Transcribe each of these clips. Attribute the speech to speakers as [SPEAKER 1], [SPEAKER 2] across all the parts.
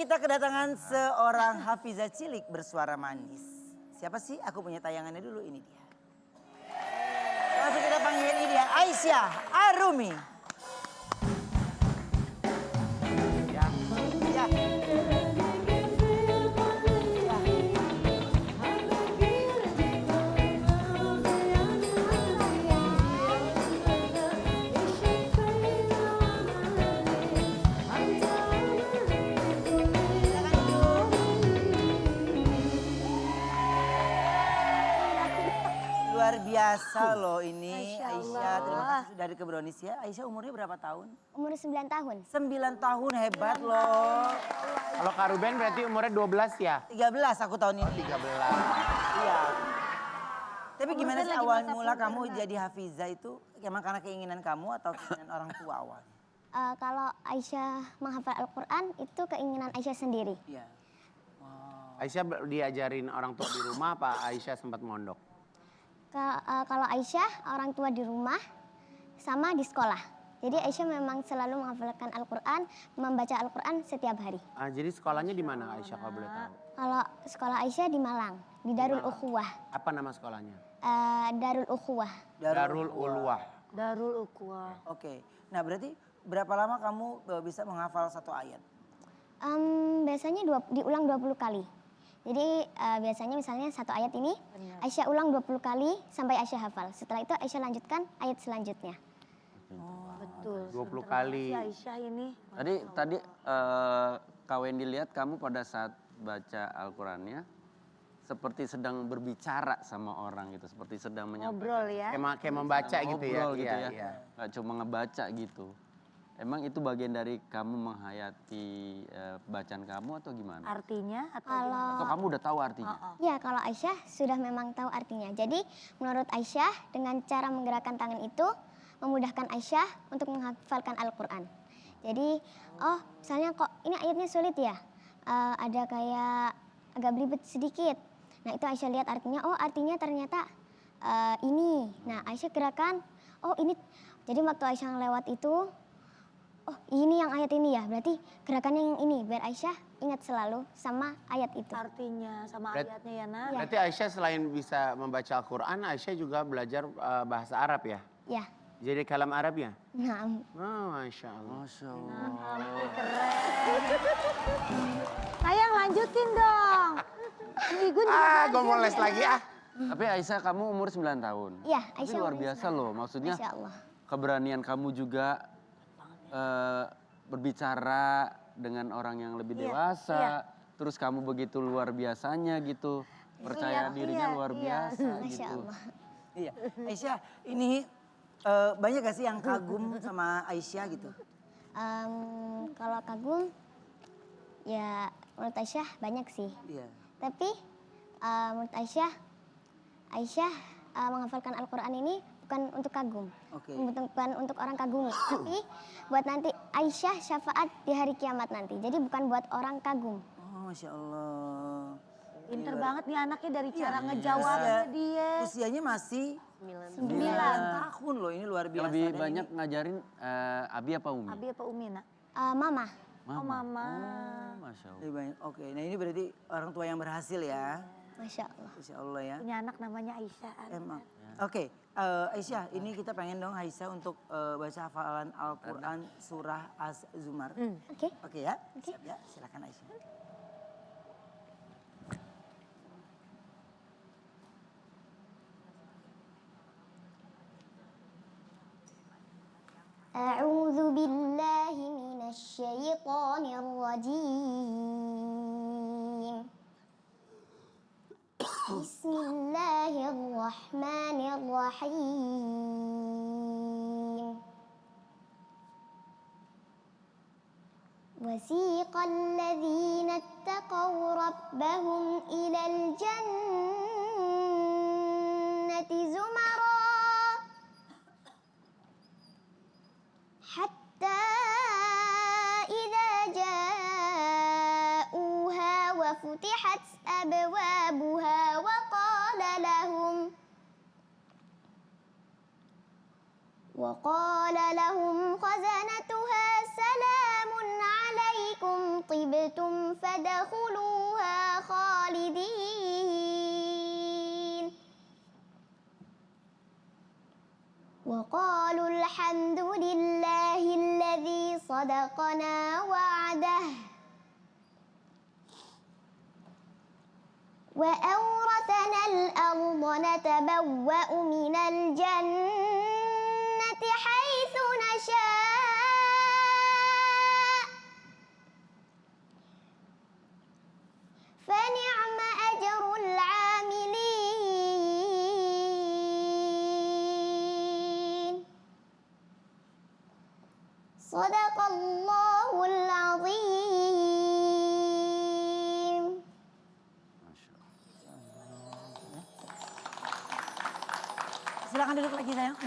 [SPEAKER 1] kita kedatangan seorang hafizah cilik bersuara manis. Siapa sih? Aku punya tayangannya dulu, ini dia. Langsung kita panggil, ini dia Aisyah Arumi. Ya. Ya. Luar biasa loh ini Aisyah. Terima kasih sudah ke Brownies ya. Aisyah umurnya berapa tahun?
[SPEAKER 2] Umur 9 tahun.
[SPEAKER 1] 9 tahun, hebat loh.
[SPEAKER 3] Kalau Kak Ruben berarti umurnya 12 ya?
[SPEAKER 1] 13 aku tahun ini.
[SPEAKER 3] 13.
[SPEAKER 1] Iya. Tapi gimana sih awal mula kamu jadi hafizah itu? Emang karena keinginan kamu atau keinginan orang tua awalnya?
[SPEAKER 2] Kalau Aisyah menghafal Al-Quran itu keinginan Aisyah sendiri.
[SPEAKER 1] Iya.
[SPEAKER 3] Aisyah diajarin orang tua di rumah apa Aisyah sempat mondok?
[SPEAKER 2] Kalau Aisyah orang tua di rumah sama di sekolah. Jadi Aisyah memang selalu menghafalkan Al-Quran, membaca Al-Quran setiap hari.
[SPEAKER 3] Jadi sekolahnya di mana Aisyah kalau boleh tahu?
[SPEAKER 2] Kalau sekolah Aisyah di Malang, di Darul Ukhuwah.
[SPEAKER 3] Apa nama sekolahnya?
[SPEAKER 2] Darul Ukhuwah.
[SPEAKER 3] Darul Ulwah.
[SPEAKER 4] Darul Ukhuwah.
[SPEAKER 1] Oke. Nah berarti berapa lama kamu bisa menghafal satu ayat?
[SPEAKER 2] Biasanya diulang 20 kali. Jadi biasanya misalnya satu ayat ini Aisyah ulang 20 kali sampai Aisyah hafal. Setelah itu Aisyah lanjutkan ayat selanjutnya.
[SPEAKER 4] Betul.
[SPEAKER 3] 20 kali.
[SPEAKER 4] Si Aisyah ini.
[SPEAKER 5] Tadi Kak Wendy lihat kamu pada saat baca Al-Qurannya seperti sedang berbicara sama orang gitu, seperti sedang menyampaikan.
[SPEAKER 4] Ngobrol ya.
[SPEAKER 3] Kayak membaca gitu ya?
[SPEAKER 5] Ngobrol gitu ya.
[SPEAKER 3] Iya.
[SPEAKER 5] Nggak cuma ngebaca gitu. Emang itu bagian dari kamu menghayati bacaan kamu atau gimana?
[SPEAKER 4] Artinya atau
[SPEAKER 5] Atau kamu udah tahu artinya?
[SPEAKER 2] Ya, kalau Aisyah sudah memang tahu artinya. Jadi menurut Aisyah dengan cara menggerakkan tangan itu memudahkan Aisyah untuk menghafalkan Al-Quran. Jadi, misalnya kok ini ayatnya sulit ya, ada kayak agak belibet sedikit. Nah itu Aisyah lihat artinya, artinya ternyata ini. Nah Aisyah gerakan, ini. Jadi waktu Aisyah lewat itu, ini yang ayat ini ya, berarti gerakannya yang ini. Biar Aisyah ingat selalu sama ayat itu.
[SPEAKER 4] artinya sama ayatnya ya nak?
[SPEAKER 3] Berarti Aisyah selain bisa membaca Al-Quran, Aisyah juga belajar bahasa Arab ya?
[SPEAKER 2] Ya.
[SPEAKER 3] Jadi kalam Arab ya?
[SPEAKER 2] Nah,
[SPEAKER 3] Masya Allah.
[SPEAKER 5] Masya Allah.
[SPEAKER 4] Sayang lanjutin dong. Igun
[SPEAKER 3] Gue mau les lagi ah.
[SPEAKER 5] Tapi Aisyah kamu umur 9 tahun.
[SPEAKER 2] iya
[SPEAKER 5] Tapi
[SPEAKER 2] Aisyah
[SPEAKER 5] luar
[SPEAKER 2] umur
[SPEAKER 5] biasa
[SPEAKER 2] 9.
[SPEAKER 5] loh, maksudnya
[SPEAKER 2] Masya Allah.
[SPEAKER 5] keberanian kamu juga berbicara dengan orang yang lebih dewasa. Terus kamu begitu luar biasanya gitu. Percaya dirinya luar biasa
[SPEAKER 2] Masya
[SPEAKER 5] gitu.
[SPEAKER 2] Allah.
[SPEAKER 1] Iya. Aisyah ini banyak gak sih yang kagum sama Aisyah gitu?
[SPEAKER 2] Kalau kagum, ya menurut Aisyah banyak sih.
[SPEAKER 1] Iya.
[SPEAKER 2] Tapi menurut Aisyah menghafalkan Al-Quran ini bukan untuk kagum.
[SPEAKER 1] Oke.
[SPEAKER 2] Bukan untuk orang kagumi. Tapi buat nanti Aisyah syafaat di hari kiamat nanti. Jadi bukan buat orang kagum.
[SPEAKER 1] Oh Masya Allah.
[SPEAKER 4] Pinter banget nih anaknya dari cara ngejawabnya dia.
[SPEAKER 1] Usianya masih 9 tahun loh, ini luar biasa.
[SPEAKER 5] Yang lebih
[SPEAKER 1] Dan
[SPEAKER 5] banyak ngajarin Abi apa Umi?
[SPEAKER 4] Abi apa Umi nak?
[SPEAKER 2] Mama.
[SPEAKER 4] Oh mama.
[SPEAKER 5] Masya Allah.
[SPEAKER 1] lebih banyak. Oke, nah ini berarti orang tua yang berhasil ya.
[SPEAKER 2] Masya Allah.
[SPEAKER 1] Masya Allah ya.
[SPEAKER 4] Punya anak namanya Aisyah.
[SPEAKER 1] Emang. Oke, Aisyah, ini kita pengen dong Aisyah untuk baca hafalan Al-Quran surah Az-Zumar.
[SPEAKER 2] Oke.
[SPEAKER 1] Oke ya? Siap ya? Silakan Aisyah.
[SPEAKER 2] أعوذ بالله من الشيطان الرجيم بسم الله الرحمن الرحيم وسيق الذين اتقوا ربهم إلى الجنة زمرا حتى إذا جاءوها وفتحت أبوابها وقال لهم خزنتها سلام عليكم طبتم شئتم فادخلوها خالدين وقالوا الحمد لله الذي صدقنا وعده وأورثنا الأرض نتبوأ من الجنة حيث نشاء فنعم أجر العاملين صدق الله العظيم.
[SPEAKER 1] Silakan duduk lagi sayang.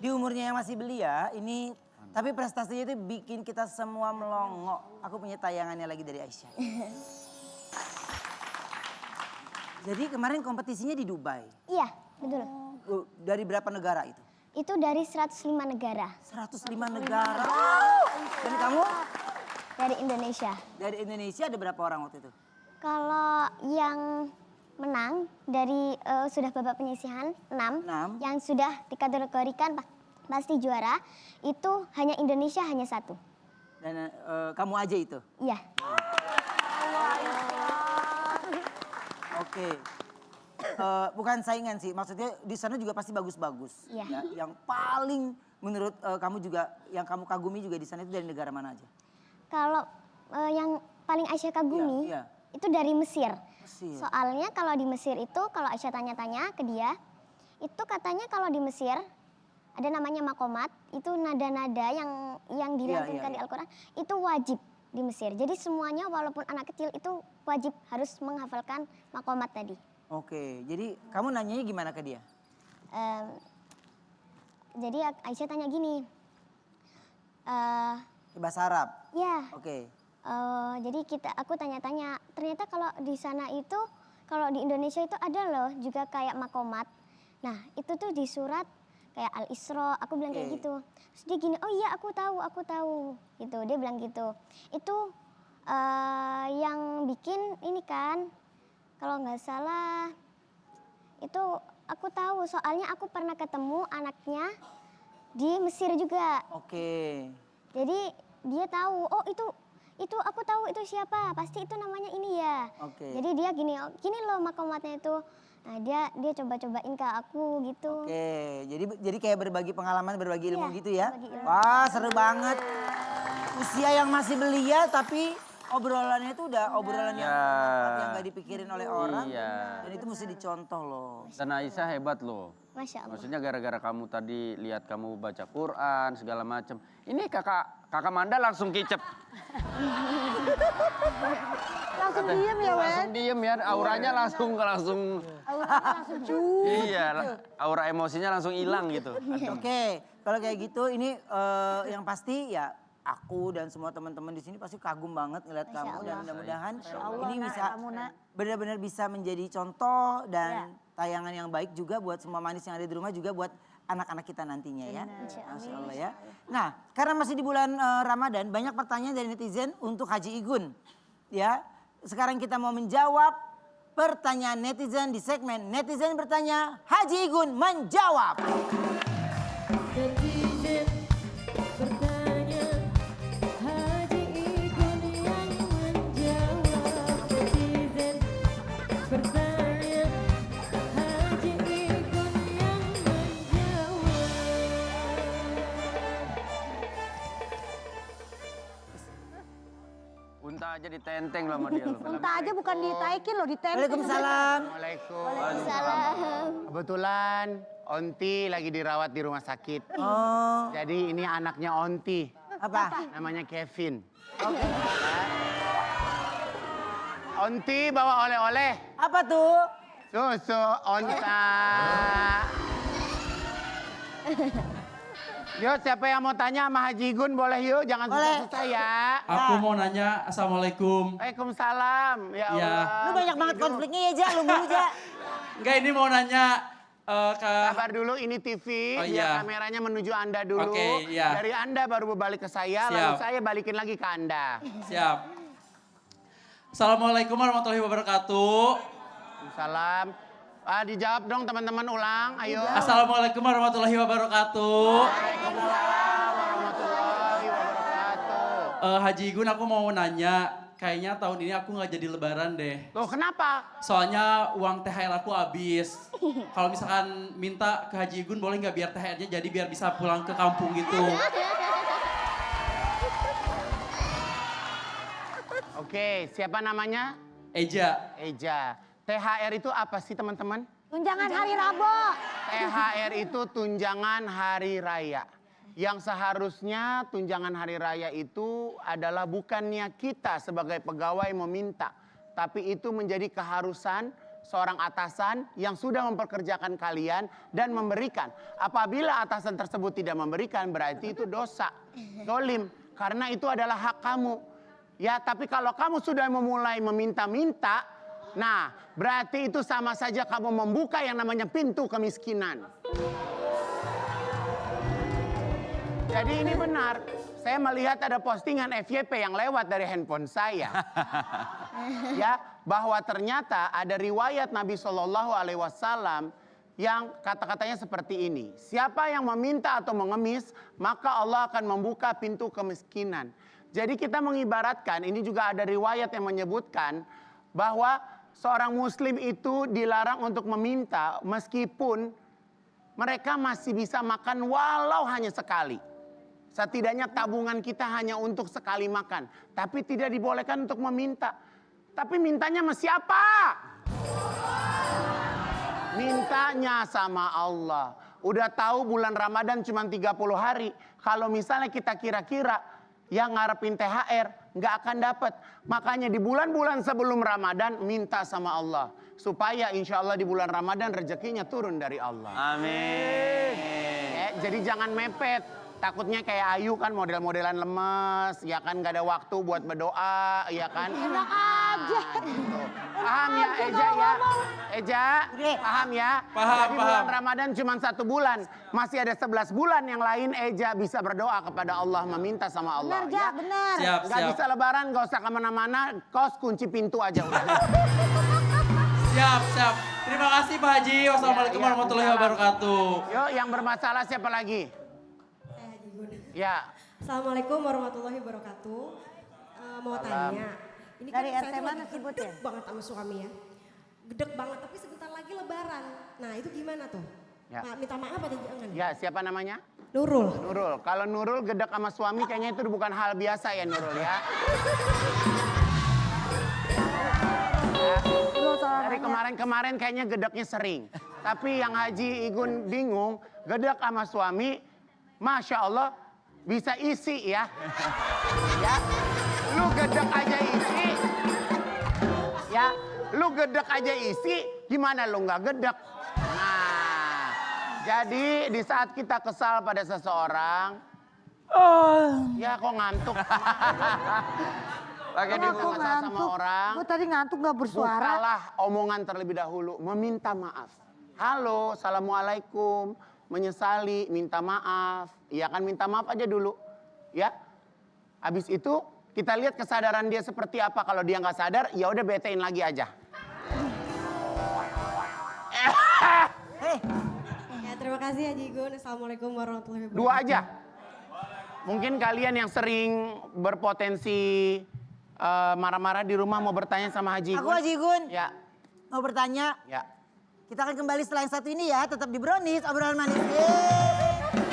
[SPEAKER 1] Di umurnya yang masih belia, ini tapi prestasinya itu bikin kita semua melongo. Aku punya tayangannya lagi dari Aisyah. Jadi kemarin kompetisinya di Dubai.
[SPEAKER 2] Iya, betul.
[SPEAKER 1] Dari berapa negara itu?
[SPEAKER 2] Itu dari 105 negara
[SPEAKER 1] 105 negara. Dan kamu
[SPEAKER 2] dari Indonesia.
[SPEAKER 1] dari Indonesia ada berapa orang waktu itu?
[SPEAKER 2] Kalau yang menang dari sudah babak penyisihan 6,
[SPEAKER 1] Enam.
[SPEAKER 2] yang sudah dikategorikan pasti juara itu hanya Indonesia hanya 1.
[SPEAKER 1] Dan kamu aja itu?
[SPEAKER 2] Iya.
[SPEAKER 1] Oke. Bukan saingan sih, maksudnya di sana juga pasti bagus-bagus.
[SPEAKER 2] Iya.
[SPEAKER 1] Ya, yang paling menurut kamu juga, yang kamu kagumi juga di sana itu dari negara mana aja?
[SPEAKER 2] Kalau yang paling Aisyah kagumi
[SPEAKER 1] Iya,
[SPEAKER 2] itu dari Mesir.
[SPEAKER 1] Mesir.
[SPEAKER 2] Soalnya kalau di Mesir itu kalau Aisyah tanya-tanya ke dia, itu katanya kalau di Mesir ada namanya makomat, itu nada-nada yang dilantunkan di Al-Quran itu wajib di Mesir. Jadi semuanya walaupun anak kecil itu wajib harus menghafalkan makomat tadi.
[SPEAKER 1] Oke, jadi kamu nanyanya gimana ke dia?
[SPEAKER 2] Jadi Aisyah tanya gini,
[SPEAKER 1] Bahasa Arab?
[SPEAKER 2] ya
[SPEAKER 1] Oke.
[SPEAKER 2] jadi aku tanya-tanya, ternyata kalau di sana itu, kalau di Indonesia itu ada loh juga kayak makomat. Nah itu tuh di surat kayak Al-Isra, aku bilang kayak
[SPEAKER 1] Oke.
[SPEAKER 2] gitu. Terus dia gini, oh iya aku tahu, gitu. Dia bilang gitu. Itu yang bikin ini kan, kalau nggak salah, itu aku tahu soalnya aku pernah ketemu anaknya di Mesir juga.
[SPEAKER 1] Oke.
[SPEAKER 2] Jadi dia tahu, oh itu aku tahu itu siapa, pasti itu namanya ini ya.
[SPEAKER 1] Oke.
[SPEAKER 2] Jadi dia gini, oh, gini loh makomatnya itu. Nah dia coba-cobain ke aku gitu.
[SPEAKER 1] Oke, jadi kayak berbagi pengalaman, berbagi ilmu
[SPEAKER 2] Iya,
[SPEAKER 1] gitu ya?
[SPEAKER 2] berbagi ilmu.
[SPEAKER 1] Wah seru banget. Usia yang masih belia tapi obrolannya itu udah obrolan yang
[SPEAKER 5] Ya.
[SPEAKER 1] yang gak dipikirin oleh orang.
[SPEAKER 5] Iya.
[SPEAKER 1] Dan itu mesti dicontoh loh.
[SPEAKER 5] Dan Aisyah hebat loh.
[SPEAKER 2] Masya Allah.
[SPEAKER 5] Maksudnya gara-gara kamu tadi lihat kamu baca Quran segala macam. Ini kakak Manda langsung kicep.
[SPEAKER 4] Langsung diem ya, Wen.
[SPEAKER 5] Langsung diem ya, auranya langsung
[SPEAKER 4] Langsung
[SPEAKER 5] iya, aura emosinya langsung hilang gitu.
[SPEAKER 1] Oke, kalau kayak gitu ini yang pasti ya aku dan semua teman-teman di sini pasti kagum banget ngeliat
[SPEAKER 2] Masya
[SPEAKER 1] kamu dan
[SPEAKER 2] Allah.
[SPEAKER 1] mudah-mudahan
[SPEAKER 4] Allah,
[SPEAKER 1] ini
[SPEAKER 4] Nak,
[SPEAKER 1] bisa
[SPEAKER 4] kamu, Nak.
[SPEAKER 1] benar-benar bisa menjadi contoh dan tayangan yang baik juga buat semua manis yang ada di rumah, juga buat anak-anak kita nantinya ya. Masya Allah ya. Nah, karena masih di bulan Ramadan, banyak pertanyaan dari netizen untuk Haji Igun. Ya, sekarang kita mau menjawab pertanyaan netizen di segmen Netizen Bertanya, Haji Igun menjawab.
[SPEAKER 6] Netizen bertanya, Haji Igun yang menjawab. Netizen bertanya, Haji Igun yang menjawab.
[SPEAKER 5] Unta aja ditenteng loh sama dia. loh.
[SPEAKER 4] Unta aja bukan ditaikin loh, ditempel.
[SPEAKER 1] Waalaikumsalam.
[SPEAKER 3] Assalamualaikum.
[SPEAKER 2] Salam.
[SPEAKER 3] Kebetulan Onti lagi dirawat di rumah sakit.
[SPEAKER 1] Oh,
[SPEAKER 3] Jadi ini anaknya Onti,
[SPEAKER 1] apa?
[SPEAKER 3] namanya Kevin. Onti bawa oleh-oleh.
[SPEAKER 1] Apa tuh?
[SPEAKER 3] Susu onta. Yuk siapa yang mau tanya sama Haji Gun boleh yuk, jangan
[SPEAKER 1] Boleh.
[SPEAKER 3] susah-susah ya.
[SPEAKER 7] Aku mau nanya, Assalamualaikum.
[SPEAKER 3] Waalaikumsalam. Ya
[SPEAKER 7] Ya.
[SPEAKER 3] Allah.
[SPEAKER 1] Lu banyak banget konfliknya ya, Ja. Lu mulu, Ja.
[SPEAKER 7] Enggak, ini mau nanya,
[SPEAKER 3] Sabar dulu, ini TV,
[SPEAKER 7] Oh,
[SPEAKER 3] biar
[SPEAKER 7] iya.
[SPEAKER 3] kameranya menuju Anda dulu.
[SPEAKER 7] Oke, iya.
[SPEAKER 3] Dari Anda baru berbalik ke saya, lalu
[SPEAKER 7] Siap.
[SPEAKER 3] saya balikin lagi ke Anda.
[SPEAKER 7] Siap. Assalamualaikum warahmatullahi wabarakatuh.
[SPEAKER 3] Salam. Dijawab dong teman-teman, ulang, ayo.
[SPEAKER 7] Assalamualaikum warahmatullahi wabarakatuh.
[SPEAKER 3] Waalaikumsalam warahmatullahi wabarakatuh.
[SPEAKER 7] Haji Igun, aku mau nanya, kayaknya tahun ini aku nggak jadi lebaran deh.
[SPEAKER 3] Loh kenapa?
[SPEAKER 7] Soalnya uang THR aku habis. Kalau misalkan minta ke Haji Igun boleh nggak biar THR-nya jadi biar bisa pulang ke kampung gitu.
[SPEAKER 3] Oke, siapa namanya?
[SPEAKER 7] Eja.
[SPEAKER 3] Eja. THR itu apa sih teman-teman?
[SPEAKER 4] Tunjangan hari Rabu.
[SPEAKER 3] THR itu tunjangan hari raya. Yang seharusnya tunjangan hari raya itu adalah bukannya kita sebagai pegawai meminta. Tapi itu menjadi keharusan seorang atasan yang sudah memperkerjakan kalian dan memberikan. Apabila atasan tersebut tidak memberikan berarti itu dosa. Dolim. Karena itu adalah hak kamu. Ya, tapi kalau kamu sudah memulai meminta-minta, nah berarti itu sama saja kamu membuka yang namanya pintu kemiskinan. Jadi ini benar, saya melihat ada postingan FYP yang lewat dari handphone saya. Ya, bahwa ternyata ada riwayat Nabi SAW yang kata-katanya seperti ini. Siapa yang meminta atau mengemis, maka Allah akan membuka pintu kemiskinan. Jadi kita mengibaratkan, ini juga ada riwayat yang menyebutkan bahwa seorang muslim itu dilarang untuk meminta meskipun mereka masih bisa makan walau hanya sekali. Setidaknya tabungan kita hanya untuk sekali makan. Tapi tidak dibolehkan untuk meminta. Tapi mintanya sama siapa? Mintanya sama Allah. Udah tahu bulan Ramadan cuma 30 hari. Kalau misalnya kita kira-kira yang ngarepin THR nggak akan dapat. Makanya di bulan-bulan sebelum Ramadan minta sama Allah. Supaya insya Allah di bulan Ramadan rezekinya turun dari Allah.
[SPEAKER 5] Amin.
[SPEAKER 3] Jadi jangan mepet. Takutnya kayak Ayu kan model-modelan lemes, ya kan gak ada waktu buat berdoa, ya kan.
[SPEAKER 4] Enak aja.
[SPEAKER 3] Gitu. Paham ya Eja ya? Eja, paham ya?
[SPEAKER 7] Paham,
[SPEAKER 3] Jadi
[SPEAKER 7] paham.
[SPEAKER 3] bulan Ramadan cuma 1 bulan. Masih ada 11 bulan yang lain Eja bisa berdoa kepada Allah, meminta sama Allah.
[SPEAKER 4] Benar, Ja, benar.
[SPEAKER 7] Siap,
[SPEAKER 3] Gak
[SPEAKER 7] siap.
[SPEAKER 3] bisa lebaran, gak usah kemana-mana, kos kunci pintu aja udah.
[SPEAKER 7] Siap, siap. Terima kasih Pak Haji. Wassalamualaikum
[SPEAKER 3] Ya,
[SPEAKER 7] warahmatullahi
[SPEAKER 3] ya.
[SPEAKER 7] wabarakatuh.
[SPEAKER 3] Yuk yang bermasalah siapa lagi? Ya.
[SPEAKER 8] Assalamualaikum warahmatullahi wabarakatuh. Mau tanya, ini
[SPEAKER 4] Dari
[SPEAKER 8] kan saya
[SPEAKER 4] RT
[SPEAKER 8] tuh
[SPEAKER 4] mana
[SPEAKER 8] lagi
[SPEAKER 4] sebutnya?
[SPEAKER 8] gedek banget sama suami ya. Gedek banget, tapi sebentar lagi lebaran. Nah itu gimana tuh?
[SPEAKER 3] Ya.
[SPEAKER 8] Minta maaf atau jangan?
[SPEAKER 3] Ya, siapa namanya?
[SPEAKER 8] Nurul.
[SPEAKER 3] Nurul. Kalau Nurul gedek sama suami kayaknya itu bukan hal biasa ya Nurul ya. Dari kemarin-kemarin kayaknya gedeknya sering. Tapi yang Haji Igun bingung, gedek sama suami, Masya Allah bisa isi ya. Ya, lu gedek aja isi. Ya, lu gedek aja isi, gimana lu nggak gedek? Nah, jadi di saat kita kesal pada seseorang, ya kok ngantuk.
[SPEAKER 5] Pakai
[SPEAKER 3] Kalau
[SPEAKER 5] di
[SPEAKER 3] kesal sama orang,
[SPEAKER 4] Gue tadi ngantuk gak bersuara.
[SPEAKER 3] bukalah omongan terlebih dahulu, meminta maaf. Halo, assalamualaikum, menyesali, minta maaf. Iya kan, minta maaf aja dulu, ya. Habis itu kita lihat kesadaran dia seperti apa. Kalau dia nggak sadar, ya udah betein lagi aja.
[SPEAKER 8] Ya, terima kasih Haji Igun. Assalamualaikum warahmatullahi wabarakatuh.
[SPEAKER 3] 2 aja. Mungkin kalian yang sering berpotensi marah-marah di rumah mau bertanya sama Haji Igun.
[SPEAKER 1] Aku Haji Igun.
[SPEAKER 3] Ya,
[SPEAKER 1] Mau bertanya.
[SPEAKER 3] ya.
[SPEAKER 1] Kita akan kembali setelah yang satu ini ya. Tetap di Brownies, obrolan manis.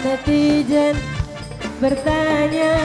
[SPEAKER 6] Netizen bertanya